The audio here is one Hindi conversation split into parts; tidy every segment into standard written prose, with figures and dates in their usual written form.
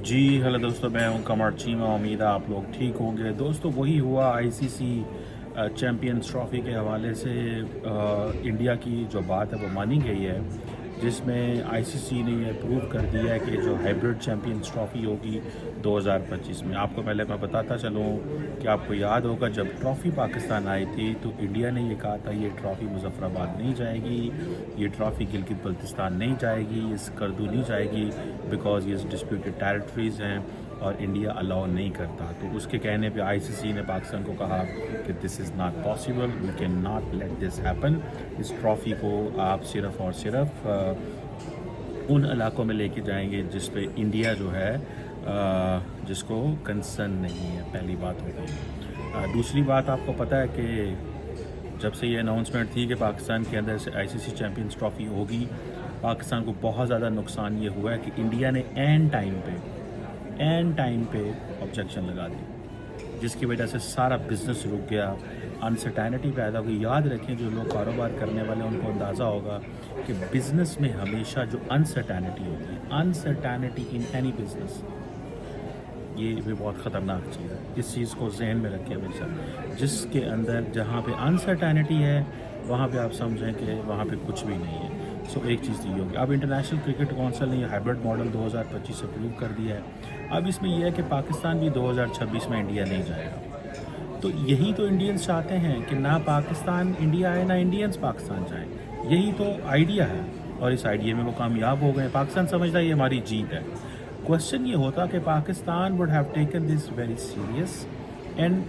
जी हेलो दोस्तों, मैं हूं कमर चीमा। उम्मीद है आप लोग ठीक होंगे। दोस्तों, वही हुआ आईसीसी चैम्पियंस ट्रॉफ़ी के हवाले से इंडिया की जो बात है वो मानी गई है, जिसमें आईसीसी ने ये प्रूव कर दिया है कि जो हाइब्रिड चैम्पियंस ट्रॉफ़ी होगी 2025 में। आपको पहले मैं बताता चलूँ कि आपको याद होगा जब ट्रॉफ़ी पाकिस्तान आई थी तो इंडिया ने ये कहा था ये ट्रॉफ़ी मुजफ्फराबाद नहीं जाएगी, ये ट्रॉफ़ी गिलगित बल्तिस्तान नहीं जाएगी, ये स्कर्दू नहीं जाएगी, बिकॉज ये डिस्प्यूटेड टेरिटरीज़ हैं और इंडिया अलाउ नहीं करता। तो उसके कहने पे आईसीसी ने पाकिस्तान को कहा कि this is not possible, we can not let this happen. इस ट्रॉफ़ी को आप सिर्फ़ और सिर्फ उन इलाकों में लेके जाएंगे जिस पे इंडिया जो है जिसको कंसर्न नहीं है। पहली बात हो गई। दूसरी बात, आपको पता है कि जब से ये अनाउंसमेंट थी कि पाकिस्तान के अंदर से आईसीसी चैम्पियंस ट्रॉफ़ी होगी, पाकिस्तान को बहुत ज़्यादा नुकसान ये हुआ है कि इंडिया ने एंड टाइम पे ऑब्जेक्शन लगा दी, जिसकी वजह से सारा बिजनेस रुक गया, अनसर्टेनिटी पैदा हुई। याद रखें, जो लोग कारोबार करने वाले हैं उनको अंदाज़ा होगा कि बिज़नेस में हमेशा जो अनसर्टेनिटी होती है, अनसर्टेनिटी इन एनी बिज़नेस, ये भी बहुत ख़तरनाक चीज़ है। इस चीज़ को जहन में रखें हमेशा। जिसके अंदर जहाँ पे अनसर्टेनिटी है वहाँ पे आप समझें कि वहाँ पे कुछ भी नहीं है। सो एक चीज़ तो ये होगी। अब इंटरनेशनल क्रिकेट काउंसिल ने हाइब्रिड मॉडल 2025 अप्रूव कर दिया है। अब इसमें यह है कि पाकिस्तान भी 2026 में इंडिया नहीं जाएगा। तो यही तो इंडियंस चाहते हैं कि ना पाकिस्तान इंडिया आए, ना इंडियंस पाकिस्तान जाएँ। यही तो आइडिया है और इस आइडिया में वो कामयाब हो गए। पाकिस्तान समझता है ये हमारी जीत है। क्वेश्चन ये होता कि Pakistan would have taken this very serious and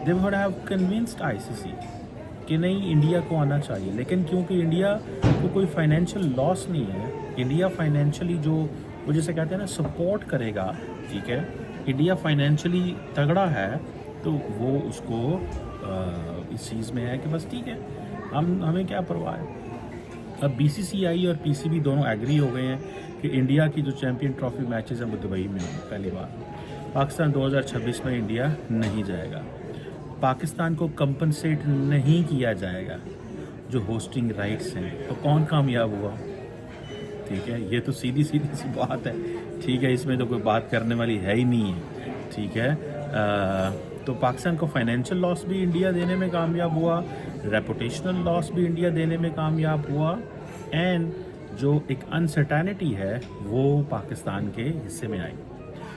they would have convinced ICC कि नहीं, इंडिया को आना चाहिए। लेकिन क्योंकि इंडिया को कोई फाइनेंशियल लॉस नहीं है, इंडिया फाइनेंशियली जो वो जैसे कहते हैं ना सपोर्ट करेगा, ठीक है, इंडिया फाइनेंशियली तगड़ा है, तो वो उसको इस चीज़ में है कि बस ठीक है, हमें क्या परवाह है। अब बीसीसीआई और पीसीबी दोनों एग्री हो गए हैं कि इंडिया की जो चैम्पियन ट्रॉफी मैचेस हैं वो दुबई में होंगे। पहली बार पाकिस्तान 2026 में इंडिया नहीं जाएगा। पाकिस्तान को कंपनसेट नहीं किया जाएगा जो होस्टिंग राइट्स हैं। तो कौन कामयाब हुआ? ठीक है, ये तो सीधी सी बात है। ठीक है, इसमें तो कोई बात करने वाली है ही नहीं है। ठीक है, तो पाकिस्तान को फाइनेंशियल लॉस भी इंडिया देने में कामयाब हुआ, रेपुटेशनल लॉस भी इंडिया देने में कामयाब हुआ, एंड जो एक अनसर्टेनिटी है वो पाकिस्तान के हिस्से में आई।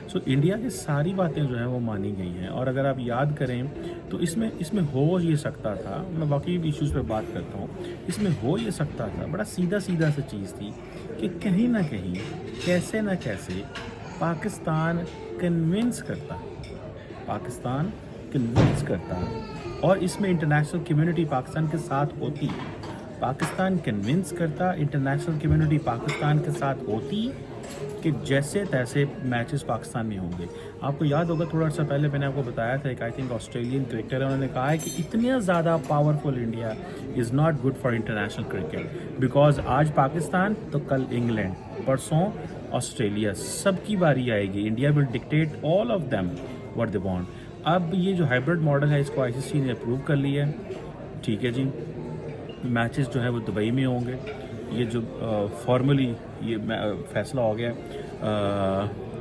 सो इंडिया की सारी बातें जो हैं वो मानी गई हैं। और अगर आप याद करें तो इसमें हो ये सकता था, मैं बाकी इश्यूज़ पे बात करता हूँ, इसमें हो ये सकता था, बड़ा सीधा सा चीज़ थी कि कहीं ना कहीं कैसे ना कैसे पाकिस्तान कन्विंस करता और इसमें इंटरनेशनल कम्युनिटी पाकिस्तान के साथ होती। पाकिस्तान कन्विंस करता, इंटरनेशनल कम्युनिटी पाकिस्तान के साथ होती कि जैसे तैसे मैचेस पाकिस्तान में होंगे। आपको याद होगा थोड़ा सा पहले मैंने आपको बताया था, एक आई थिंक ऑस्ट्रेलियन क्रिकेटर है, उन्होंने कहा है कि इतना ज़्यादा powerful India is not good for international cricket, because आज पाकिस्तान तो कल इंग्लैंड, परसों ऑस्ट्रेलिया, सबकी बारी आएगी। India will dictate all of them what they want. अब ये जो हाइब्रिड मॉडल है इसको आईसीसी ने अप्रूव कर लिया है। ठीक है जी, मैचेस जो है वो दुबई में होंगे। ये जो फॉर्मली ये फैसला हो गया।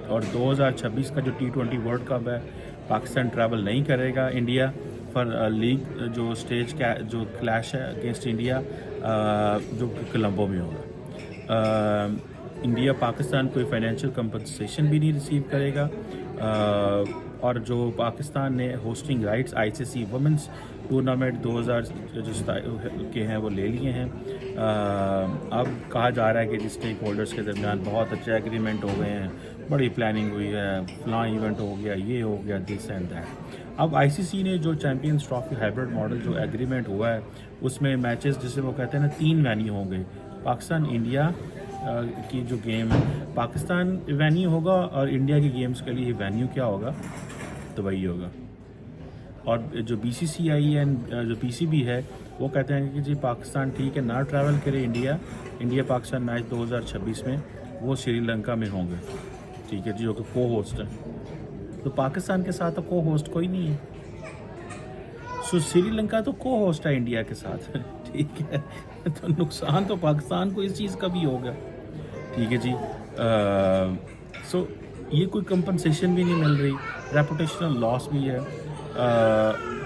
और 2026 का जो T20 वर्ल्ड कप है पाकिस्तान ट्रैवल नहीं करेगा। इंडिया फॉर लीग जो स्टेज का जो क्लैश है अगेंस्ट इंडिया जो कोलंबो में होगा। इंडिया पाकिस्तान कोई फाइनेंशियल कंपनसेशन भी नहीं रिसीव करेगा। और जो पाकिस्तान ने hosting rights ICC women's tournament 2000 के हैं वो ले लिए हैं। अब कहा जा रहा है कि जिस स्टेक होल्डर्स के दरमियान बहुत अच्छे एग्रीमेंट हो गए हैं, बड़ी प्लानिंग हुई है, फलां इवेंट हो गया, ये हो गया, दिस एंड दैट। अब आईसीसी ने जो चैम्पियंस ट्रॉफी हाइब्रिड मॉडल जो एग्रीमेंट हुआ है उसमें मैचेस जिसे वो कहते हैं ना 3 वेन्यू होंगे। पाकिस्तान इंडिया की जो गेम है पाकिस्तान वेन्यू होगा और इंडिया की गेम्स के लिए वेन्यू क्या होगा? दुबई होगा। और जो बीसीसीआई एंड जो पीसीबी है वो कहते हैं कि जी पाकिस्तान ठीक है ना ट्रैवल करे इंडिया पाकिस्तान मैच 2026 में वो श्रीलंका में होंगे। ठीक है जी, जो कि को होस्ट है। तो पाकिस्तान के साथ तो को होस्ट कोई नहीं है। सो श्रीलंका तो को होस्ट है इंडिया के साथ। ठीक है, तो नुकसान तो पाकिस्तान को इस चीज़ का भी होगा। ठीक है जी। सो ये कोई कंपनसेशन भी नहीं मिल रही, रेपुटेशनल लॉस भी है।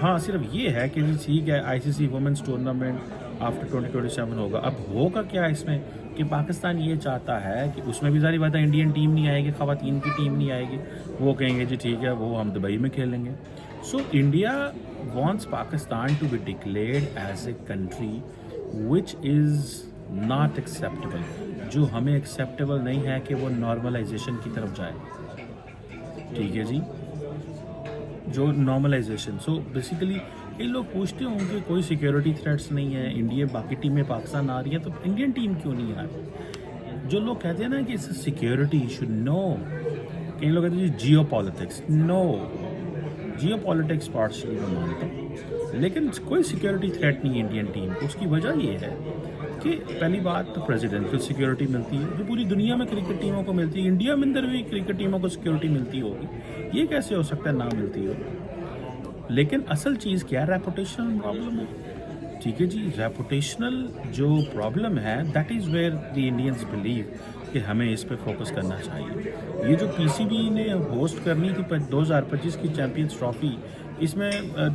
हाँ, सिर्फ ये है कि जी ठीक है, आईसीसी वुमेंस टूर्नामेंट आफ्टर 2027 होगा। अब होगा क्या इसमें कि पाकिस्तान ये चाहता है कि उसमें भी सारी बात है, इंडियन टीम नहीं आएगी, ख़वातीन की टीम नहीं आएगी, वो कहेंगे जी ठीक है वो हम दुबई में खेलेंगे। So India wants Pakistan to be declared as a country which is not acceptable, जो हमें एक्सेप्टेबल नहीं है कि वो नॉर्मलाइजेशन की तरफ जाए। ठीक है जी, जो नॉर्मलाइजेशन। सो बेसिकली कई लोग पूछते होंगे कोई सिक्योरिटी थ्रेट्स नहीं है, इंडिया बाकी टीमें पाकिस्तान आ रही हैं तो इंडियन टीम क्यों नहीं आ रही? जो लोग कहते हैं ना कि इट्स सिक्योरिटी इशू, नो। कई लोग कहते हैं geo politics, no. Geo politics partially मैं मानता हूँ, लेकिन कोई सिक्योरिटी थ्रेट नहीं है इंडियन टीम को। उसकी वजह ये है कि पहली बात तो प्रेसिडेंशियल सिक्योरिटी मिलती है जो पूरी दुनिया में क्रिकेट टीमों को मिलती है, इंडिया में अंदर भी क्रिकेट टीमों को सिक्योरिटी मिलती होगी, ये कैसे हो सकता है ना मिलती हो? लेकिन असल चीज़ क्या है? रेपुटेशनल प्रॉब्लम है। ठीक है जी, रेपुटेशनल जो प्रॉब्लम है that is where the Indians believe कि हमें इस पे फोकस करना चाहिए। ये जो पीसीबी ने होस्ट करनी थी 2025 की चैंपियंस ट्रॉफी, इसमें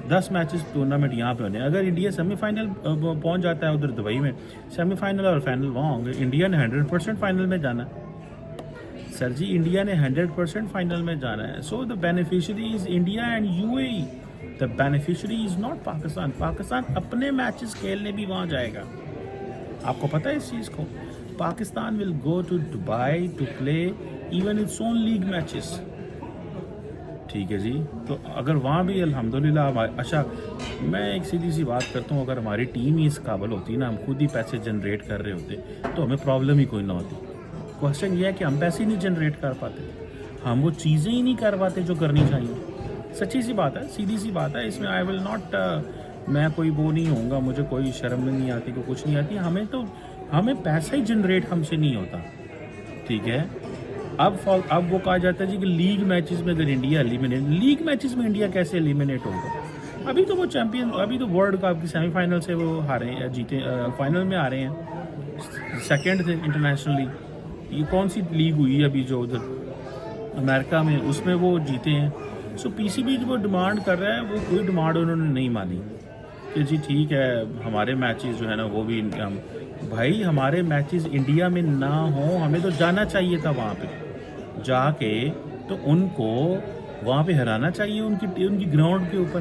10 मैचेस टूर्नामेंट यहाँ पे होने। अगर इंडिया सेमीफाइनल पहुँच जाता है उधर दुबई में, सेमीफाइनल और फाइनल वहाँ होंगे, इंडिया ने 100% फाइनल में जाना है। सर जी, इंडिया ने 100% फाइनल में जाना है। So the beneficiary is India and UAE, the beneficiary is not Pakistan. Pakistan अपने मैचेस खेलने भी वहाँ जाएगा, आपको पता है इस चीज़ को। Pakistan will go to Dubai to play even its own league matches. ठीक है जी, तो अगर वहाँ भी अल्हम्दुलिल्लाह अच्छा, मैं एक सीधी सी बात करता हूँ, अगर हमारी टीम ही इस काबिल होती ना, हम खुद ही पैसे जनरेट कर रहे होते तो हमें प्रॉब्लम ही कोई ना होती। क्वेश्चन ये है कि हम पैसे नहीं जनरेट कर पाते, हम वो चीज़ें ही नहीं कर पाते जो करनी चाहिए। सच्ची सी बात है, सीधी सी बात है, इसमें आई विल नॉट, मैं कोई वो नहीं होऊंगा, मुझे कोई शर्म नहीं आती, कोई कुछ नहीं आती। हमें पैसा ही जनरेट हमसे नहीं होता। ठीक है, अब वो कहा जाता है जी कि लीग मैचेस में अगर इंडिया एलिमिनेट, लीग मैचेस में इंडिया कैसे एलिमिनेट होगा? अभी तो वो चैंपियन, अभी तो वर्ल्ड कप की सेमीफाइनल से वो हारे, जीते, फाइनल में आ रहे हैं, सेकंड थे इंटरनेशनली। ये कौन सी लीग हुई अभी जो उधर अमेरिका में, उसमें वो जीते हैं। सो पीसीबी जो वो डिमांड कर रहा है, वो कोई डिमांड उन्होंने नहीं मानी कि जी ठीक है हमारे मैचेस जो है ना वो भी हम, भाई हमारे मैचेस इंडिया में ना हो, हमें तो जाना चाहिए था वहाँ पे जाके, तो उनको वहाँ पे हराना चाहिए उनकी ग्राउंड के ऊपर।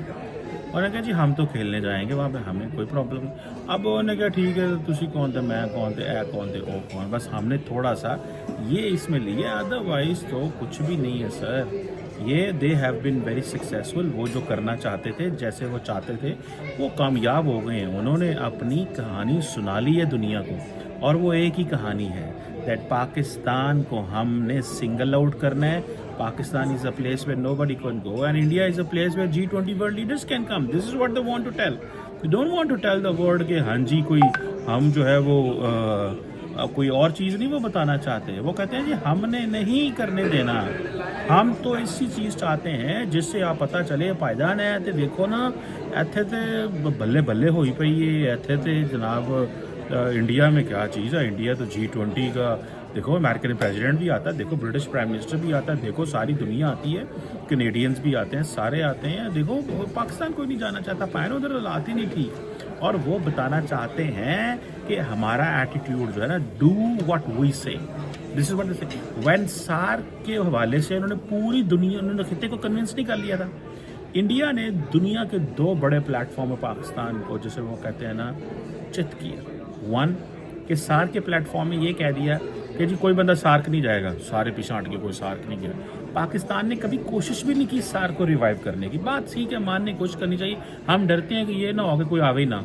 उन्होंने कहा जी हम तो खेलने जाएंगे वहाँ पे, हमें कोई प्रॉब्लम नहीं। अब उन्होंने कहा ठीक है, तुसी कौन थे, मैं कौन थे, ए कौन थे, ओ कौन, बस हमने थोड़ा सा ये इसमें लिया, अदरवाइज तो कुछ भी नहीं है सर। ये they have been very successful, वो जो करना चाहते थे, जैसे वो चाहते थे, वो कामयाब हो गए हैं। उन्होंने अपनी कहानी सुना ली है दुनिया को, और वो एक ही कहानी है दैट पाकिस्तान को हमने सिंगल आउट करना है। Pakistan is a place where nobody can go, and India is a place where G20 world leaders can come. This is what they want to tell. They don't want to tell the world कि हाँ जी कोई हम जो है वो कोई और चीज़ नहीं वो बताना चाहते। वो कहते हैं जी हमने नहीं करने देना, हम तो ऐसी चीज़ चाहते हैं जिससे आप पता चले पायदान है। तो देखो ना, इत्थे ते बल्ले बल्ले होई पई है, इत्थे ते जनाब इंडिया में क्या चीज़ है। इंडिया तो G20 का, देखो अमेरिकन प्रेसिडेंट भी आता है, देखो ब्रिटिश प्राइम मिनिस्टर भी आता है, देखो सारी दुनिया आती है, कनेडियंस भी आते हैं, सारे आते हैं। देखो पाकिस्तान कोई नहीं जाना चाहता, पायन उधर लाती नहीं थी, और वो बताना चाहते हैं कि हमारा एटीट्यूड जो है ना, do what we say, this is what they say. When SAARC के हवाले से उन्होंने पूरी दुनिया, उन्होंने खिते को कन्विंस नहीं कर लिया था। इंडिया ने दुनिया के 2 बड़े प्लेटफॉर्म है पाकिस्तान को, जैसे वो कहते हैं ना, चित किया। वन कि सार्क के प्लेटफॉर्म में ये कह दिया कि जी कोई बंदा सार्क नहीं जाएगा, सारे पीछे हट के कोई सार्क नहीं गया। पाकिस्तान ने कभी कोशिश भी नहीं की सार्क को रिवाइव करने की। बात ठीक है, मानने की कोशिश करनी चाहिए। हम डरते हैं कि ये ना हो कि कोई आवे ही ना,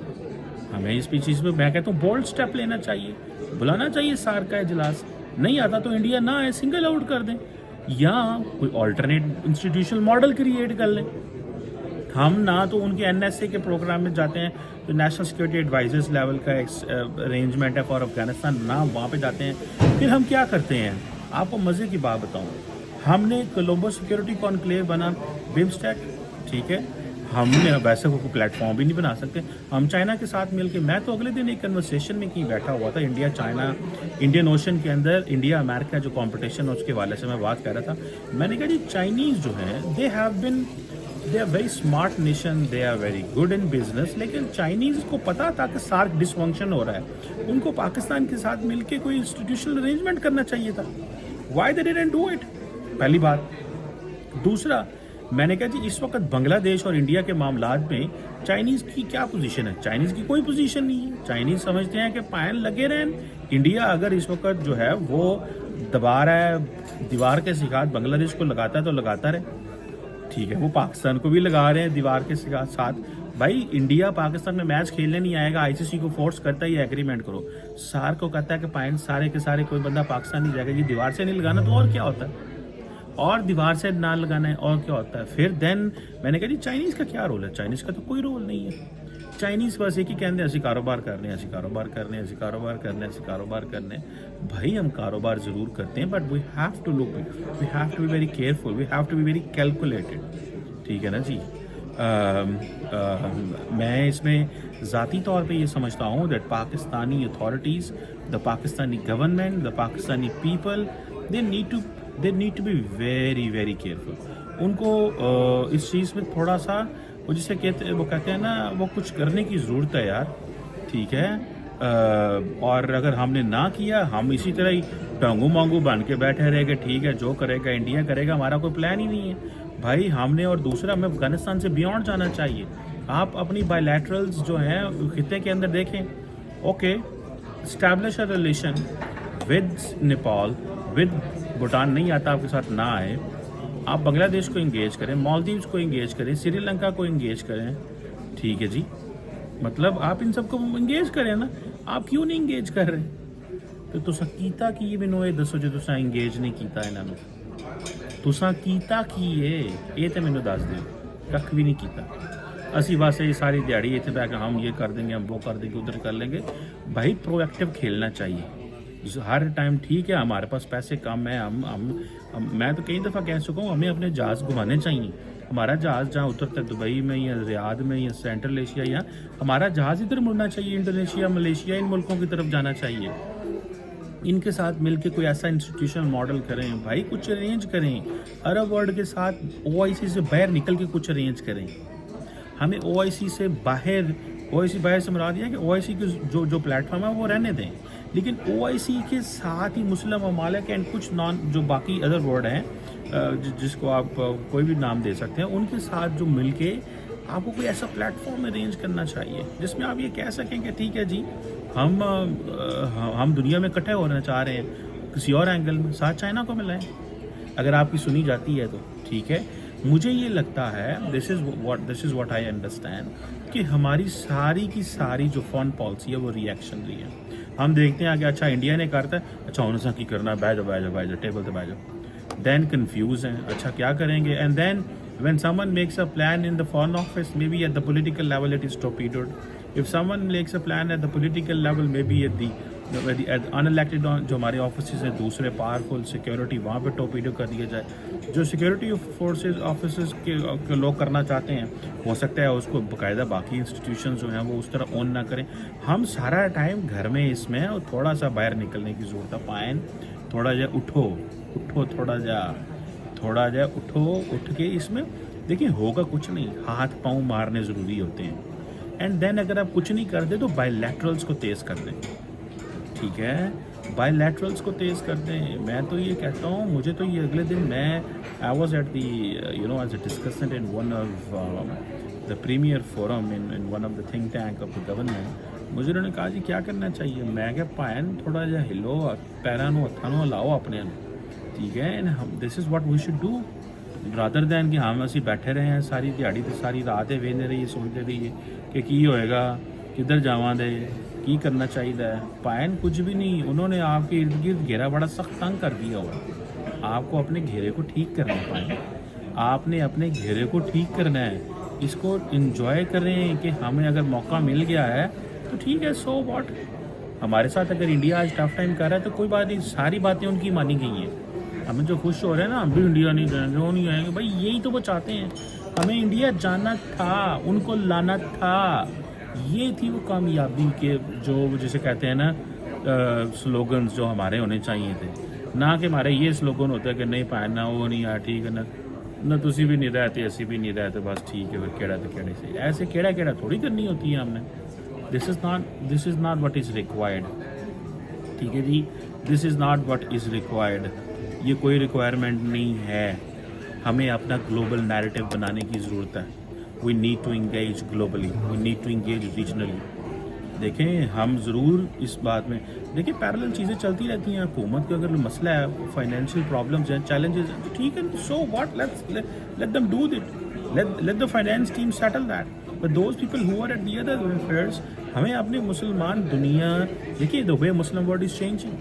हमें इस चीज़ में मैं कहता हूँ बोल्ड स्टेप लेना चाहिए, बुलाना चाहिए सार्क का इजलास। नहीं आता तो इंडिया ना आए, सिंगल आउट कर दें, या कोई ऑल्टरनेट इंस्टीट्यूशनल मॉडल क्रिएट कर लें। हम ना तो उनके NSA के प्रोग्राम में जाते हैं, जो नेशनल सिक्योरिटी एडवाइजर्स लेवल का अरेंजमेंट है फॉर अफगानिस्तान, ना वहाँ पे जाते हैं। फिर हम क्या करते हैं, आपको मज़े की बात बताऊँ, हमने कोलंबो सिक्योरिटी कॉन्क्लेव बना, बिम्स्टेक, ठीक है, हमने वैसे को प्लेटफॉर्म भी नहीं बना सकते। हम चाइना के साथ मिलके, मैं तो अगले दिन एक कन्वर्सेशन में कहीं बैठा हुआ था, इंडिया चाइना, इंडियन ओशन के अंदर इंडिया अमेरिका जो कंपटीशन है उसके वाले से मैं बात कर रहा था। मैंने कहा जी चाइनीज़ जो हैं they are very smart nation, they are very good in business, लेकिन चाइनीज़ को पता था कि सार्क डिसफंक्शन हो रहा है, उनको पाकिस्तान के साथ मिलके कोई इंस्टीट्यूशनल अरेंजमेंट करना चाहिए था। Why they didn't do it, पहली बात। दूसरा, मैंने कहा जी इस वक्त बांग्लादेश और इंडिया के मामलात में चाइनीज़ की क्या पोजीशन है? चाइनीज़ की कोई पोजीशन नहीं है। चाइनीज़ समझते हैं कि पायन लगे रहें। इंडिया अगर इस वक्त जो है वो दबा रहा है, दीवार के सिखात बांग्लादेश को लगाता है तो लगाता रहे, ठीक है। वो पाकिस्तान को भी लगा रहे हैं दीवार के साथ। भाई इंडिया पाकिस्तान में मैच खेलने नहीं आएगा, आईसीसी को फोर्स करता है ये एग्रीमेंट करो। सार को कहता है कि पायन सारे के सारे कोई बंदा पाकिस्तान नहीं जाएगा, ये दीवार से नहीं लगाना तो और क्या होता है, और दीवार से ना लगाना है और क्या होता है। फिर देन मैंने कहा जी चाइनीज़ का क्या रोल है? चाइनीज़ का तो कोई रोल नहीं है। चाइनीज़ बस एक ही कहते हैं ਅਸੀਂ कारोबार करने, ਅਸੀਂ कारोबार करने, ਅਸੀਂ कारोबार करने, ਅਸੀਂ कारोबार करने। भाई हम कारोबार ज़रूर करते हैं, but we have to be very careful, we have to be very calculated, ठीक है ना जी। मैं इसमें ज़ाती तौर पे ये समझता हूँ that Pakistani authorities, the Pakistani government, the Pakistani people, they need to be very very careful. उनको इस चीज़ में थोड़ा सा वो जिसे कहते हैं ना, वो कुछ करने की ज़रूरत है यार, ठीक है। और अगर हमने ना किया, हम इसी तरह ही टांगू मांगू बन के बैठे रहेंगे, ठीक है, जो करेगा इंडिया करेगा, हमारा कोई प्लान ही नहीं है भाई। हमने, और दूसरा हमें अफगानिस्तान से बियॉन्ड जाना चाहिए। आप अपनी बायलैटरल्स जो हैं खिते के अंदर देखें, okay, establish a relation with Nepal, with Bhutan नहीं आता आपके साथ ना आए, आप बांग्लादेश को इंगेज करें, मालदीव्स को इंगेज करें, श्रीलंका को इंगेज करें, ठीक है जी। मतलब आप इन सबको इंगेज करें ना, आप क्यों नहीं इंगेज कर रहे? तो तुसा कीता की मैनू ये दसो जो तुसा इंगेज नहीं कीता इन्होंने, तुसा कीता की है ये तो मैनू दस दो। कख भी नहीं कीता, असी बस ये सारी दिहाड़ी इतने बैठ हम ये कर देंगे, हम वो कर देंगे, उधर कर लेंगे। भाई प्रोएक्टिव खेलना चाहिए हर टाइम, ठीक है। हमारे पास पैसे कम है, हम मैं तो कई दफ़ा कह चुका हूँ, हमें अपने जहाज़ घुमाने चाहिए। हमारा जहाज़ जहाँ उतरता है दुबई में या रियाद में या सेंट्रल एशिया, या हमारा जहाज़ इधर मुड़ना चाहिए, इंडोनेशिया, मलेशिया, इन मुल्कों की तरफ जाना चाहिए। इनके साथ मिलकर कोई ऐसा इंस्टीट्यूशनल मॉडल करें भाई, कुछ अरेंज करें। अरब वर्ल्ड के साथ OIC से बाहर निकल के कुछ अरेंज करें। हमें OIC से बाहर से मुराद दिया कि OIC के जो प्लेटफॉर्म है वो रहने दें, लेकिन OIC के साथ ही मुस्लिम ममालिक एंड कुछ नॉन जो बाकी अदर वर्ड हैं जिसको आप कोई भी नाम दे सकते हैं, उनके साथ जो मिलके आपको कोई ऐसा प्लेटफॉर्म अरेंज करना चाहिए जिसमें आप ये कह सकें कि ठीक है जी, हम दुनिया में इकट्ठे होना चाह रहे हैं किसी और एंगल में, साथ चाइना को मिलाएं। अगर आपकी सुनी जाती है तो ठीक है। मुझे ये लगता है this is what I understand कि हमारी सारी की सारी जो फॉरेन पॉलिसी है वो रिएक्शनरी है। हम देखते हैं कि अच्छा इंडिया ने करता है, अच्छा उन्होंने की करना, बैठ जाओ टेबल पे बैठ जाओ, देन कंफ्यूज हैं, अच्छा क्या करेंगे। And then when someone makes a plan in the foreign office, maybe at the political level it is torpedoed. If someone makes a plan at the political level, maybe at the unelected जो हमारे ऑफिस हैं दूसरे पावरफुल सिक्योरिटी, वहाँ पे टोपीडो कर दिया जाए। जो सिक्योरिटी फोर्सेस ऑफिसर्स के लोग करना चाहते हैं, हो सकता है उसको बाकायदा बाकी इंस्टीट्यूशन जो हैं वो उस तरह ऑन ना करें। हम सारा टाइम घर में इसमें, और थोड़ा सा बाहर निकलने की ज़रूरत है। पायन थोड़ा जा उठो, थोड़ा जा उठो, उठ के इसमें देखिए होगा कुछ नहीं, हाथ पाँव मारने ज़रूरी होते हैं। एंड देन अगर आप कुछ नहीं कर दे तो बायलैटरल्स को तेज़ कर दें, ठीक है, बायलैटरल्स को तेज़ कर दें। मैं तो ये कहता हूँ, मुझे तो ये अगले दिन I was at the edge a discussion in one of the premier forum in one of the think tank of the government. मुझे उन्होंने कहा जी क्या करना चाहिए, मैं क्या पायन थोड़ा जा हिलो, पैरों हथों लाओ अपने, ठीक है। And this is what we should do rather than कि हम असी बैठे रहे हैं सारी दिहाड़ी तो सारी रात वेंदे रहिए, सोचते रहिए कि की होएगा, किधर जावांगे, की करना चाहिए। पायन कुछ भी नहीं, उन्होंने आपके इर्द गिर्द घेरा बड़ा सख्त तंग कर दिया हुआ। आपको अपने घेरे को ठीक करना है, पायन आपने अपने घेरे को ठीक करना है, इसको इंजॉय करें कि हमें अगर मौका मिल गया है तो ठीक है, सो व्हाट। हमारे साथ अगर इंडिया आज टफ टाइम कर रहा है तो कोई बात नहीं, सारी बातें उनकी मानी गई हैं। हमें जो खुश हो रहे हैं ना, हम भी इंडिया नहीं जाएंगे, वो नहीं आएंगे, भाई यही तो वो चाहते हैं। हमें इंडिया जाना था, उनको लाना था। ये थी वो कामयाबी के जो जिसे कहते हैं ना स्लोगन्स जो हमारे होने चाहिए थे, ना कि हमारे ये स्लोगन होता है कि नहीं पहनना वो नहीं यार ठीक है ना तुसी भी नहीं रहते ऐसी भी नहीं रहते बस ठीक है फिर केड़ा तो केड़े से ऐसे केड़ा थोड़ी करनी होती है हमने। This is not what is required. ठीक है जी, this is not what is required. ये कोई रिक्वायरमेंट नहीं है। हमें अपना ग्लोबल नैरेटिव बनाने की ज़रूरत है। We need to engage globally, we need to engage regionally. देखें हम ज़रूर इस बात में देखिए पैरेलल चीज़ें चलती रहती हैं। हुकूमत का अगर मसला है, फाइनेंशियल प्रॉब्लम्स हैं, चैलेंजेस हैं, तो ठीक है, so what, let them do it, let the finance team settle that. But those people who are at the other affairs, हमें अपने मुसलमान दुनिया देखिए the way Muslim world is changing,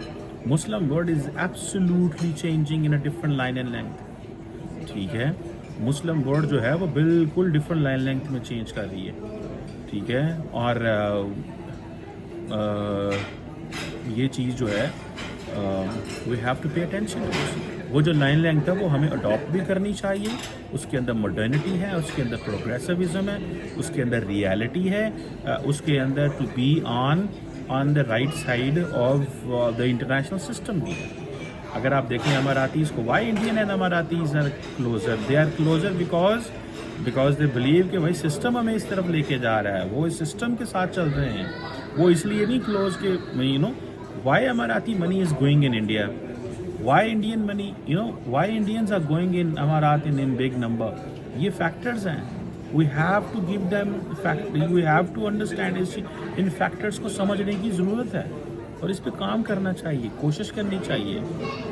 Muslim world is absolutely changing in a different line and length. ठीक है, मुस्लिम वर्ल्ड जो है वो बिल्कुल डिफरेंट लाइन लेंथ में चेंज कर रही है। ठीक है, और ये चीज़ जो है we have to pay attention. वो जो लाइन लेंथ है वो हमें अडॉप्ट भी करनी चाहिए। उसके अंदर मॉडर्निटी है, उसके अंदर प्रोग्रेसिविज्म है, उसके अंदर रियलिटी है, उसके अंदर to be on the right side of the international system भी है। अगर आप देखें अमारातीज़ को, why Indian and Emiratis are closer, they are closer because they believe कि भाई सिस्टम हमें इस तरफ लेके जा रहा है, वो इस सिस्टम के साथ चल रहे हैं। वो इसलिए नहीं क्लोज के why Emirati money is going in India, why Indian money why Indians are going in अमारात इन बिग नंबर। ये फैक्टर्स हैं, we have to give them fact, we have to understand इन फैक्टर्स को समझने की ज़रूरत है और इस पे काम करना चाहिए, कोशिश करनी चाहिए।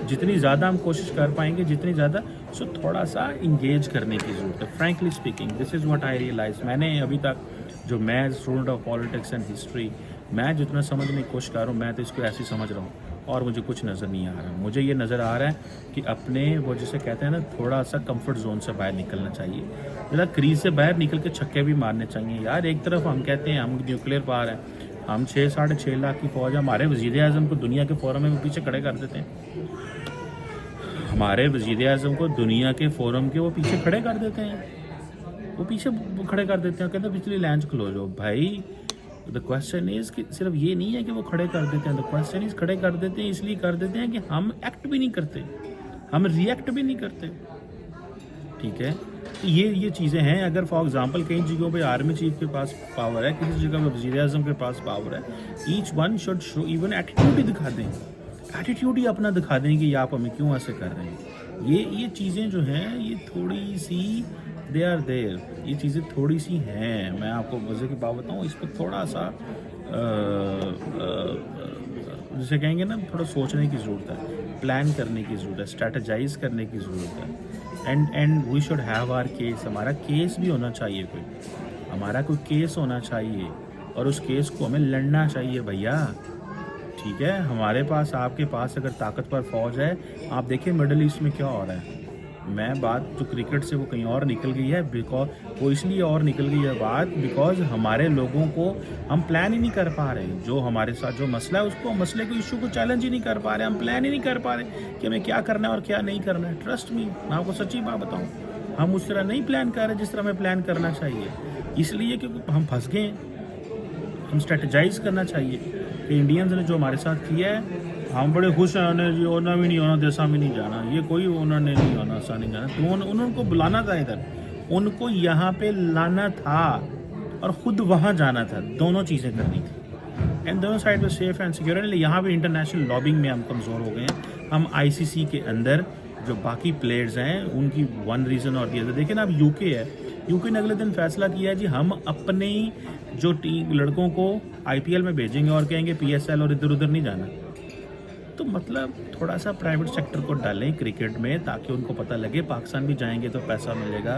जितनी ज़्यादा हम कोशिश कर पाएंगे, जितनी ज़्यादा सो थोड़ा सा इंगेज करने की ज़रूरत है। Frankly speaking this is what I realise. मैंने अभी तक जो मैं student of politics and history, मैं जितना समझने की कोशिश कर रहा हूँ, मैं तो इसको ऐसे ही समझ रहा हूँ और मुझे कुछ नज़र नहीं आ रहा। मुझे ये नज़र आ रहा है कि अपने वो जिसे कहते हैं ना थोड़ा सा कंफर्ट जोन से बाहर निकलना चाहिए, जरा क्रीज से बाहर निकल के छक्के भी मारने चाहिए। यार एक तरफ हम कहते हैं हम न्यूक्लियर पावर है, हम 6-6.5 लाख की फौज, हमारे वज़ीर आज़म को दुनिया के फोरम में पीछे खड़े कर देते हैं, हमारे वज़ीर आज़म को दुनिया के फोरम के वो पीछे खड़े कर देते हैं, वो पीछे खड़े कर देते हैं, कहते हैं पिछली लैंच क्लोज हो। भाई द क्वेश्चन इज़ कि सिर्फ ये नहीं है कि वो खड़े कर देते हैं, द क्वेश्चन इज़ खड़े कर देते हैं इसलिए कर देते हैं कि हम एक्ट भी नहीं करते, हम रिएक्ट भी नहीं करते। ठीक है, तो ये चीज़ें हैं। अगर फॉर एग्जांपल कई जगहों पे आर्मी चीफ के पास पावर है, किसी जगह पे वज़ीर आज़म के पास पावर है, each one should show even attitude ही दिखा दें, एटीट्यूड ही अपना दिखा दें कि आप हमें क्यों ऐसे कर रहे हैं। ये चीज़ें जो हैं ये थोड़ी सी दे आर देयर, ये चीज़ें थोड़ी सी हैं। मैं आपको मज़े की बात बताऊँ, इस पर थोड़ा सा जिसे कहेंगे ना थोड़ा सोचने की ज़रूरत है, प्लान करने की ज़रूरत है, स्ट्रेटजाइज करने की ज़रूरत है। And we should have our case, हमारा केस भी होना चाहिए, हमारा कोई केस होना चाहिए और उस केस को हमें लड़ना चाहिए भैया। ठीक है, हमारे पास आपके पास अगर ताकतवर फौज है, आप देखिए मिडल ईस्ट में क्या हो रहा है। मैं बात जो क्रिकेट से वो कहीं और निकल गई है, बिकॉज वो इसलिए और निकल गई है बात बिकॉज हमारे लोगों को हम प्लान ही नहीं कर पा रहे। जो हमारे साथ जो मसला है उसको, मसले को, इशू को चैलेंज ही नहीं कर पा रहे, हम प्लान ही नहीं कर पा रहे कि हमें क्या करना है और क्या नहीं करना है। ट्रस्ट मी, मैं आपको सच्ची बात बताऊँ, हम उस तरह नहीं प्लान कर रहे जिस तरह हमें प्लान करना चाहिए, इसलिए क्योंकि हम फंस गए। हम स्ट्रेटजाइज करना चाहिए कि इंडियंस ने जो हमारे साथ किया है, हम बड़े खुश हैं, उन्हें जी होना भी नहीं होना, देसा भी नहीं जाना, ये कोई उन्होंने नहीं होना, ऐसा नहीं जाना, तो उनको बुलाना था इधर, उनको यहाँ पे लाना था और ख़ुद वहाँ जाना था, दोनों चीज़ें करनी थी। एंड दोनों साइड पे सेफ एंड सिक्योर है। यहाँ पे इंटरनेशनल लॉबिंग में हम कमज़ोर हो गए हैं। हम ICC के अंदर जो बाकी प्लेयर्स हैं उनकी वन रीज़न और दी अदर। देखिए ना, अब UK है, UK ने अगले दिन फैसला किया है जी हम अपने जो टीम लड़कों को IPL में भेजेंगे और कहेंगे PSL और इधर उधर नहीं जाना। तो मतलब थोड़ा सा प्राइवेट सेक्टर को डालें क्रिकेट में, ताकि उनको पता लगे पाकिस्तान भी जाएंगे तो पैसा मिलेगा।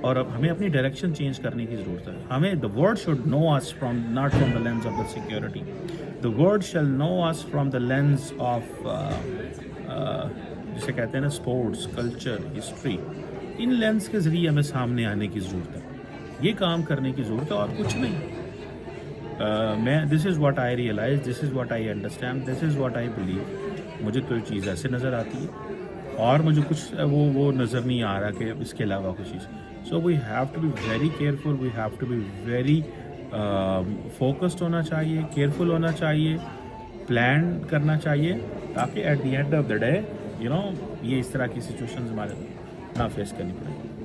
और अब हमें अपनी डायरेक्शन चेंज करने की ज़रूरत है। हमें the world should know us from not from the lens of the security, the world shall know us from the lens of जिसे कहते हैं ना स्पोर्ट्स, कल्चर, हिस्ट्री। इन लेंस के ज़रिए हमें सामने आने की ज़रूरत है, ये काम करने की ज़रूरत है और कुछ नहीं। मैं this is what I realise, this is what I understand, this is what I believe. मुझे तो ये चीज़ ऐसे नज़र आती है। और मुझे कुछ वो नज़र नहीं आ रहा कि इसके अलावा कुछ चीज़। So we have to be very careful, we have to be very focused होना चाहिए, केयरफुल होना चाहिए, प्लान करना चाहिए, ताकि at the end of the day ये इस तरह की सिचुएशंस हमारे ना फेस करनी पड़े।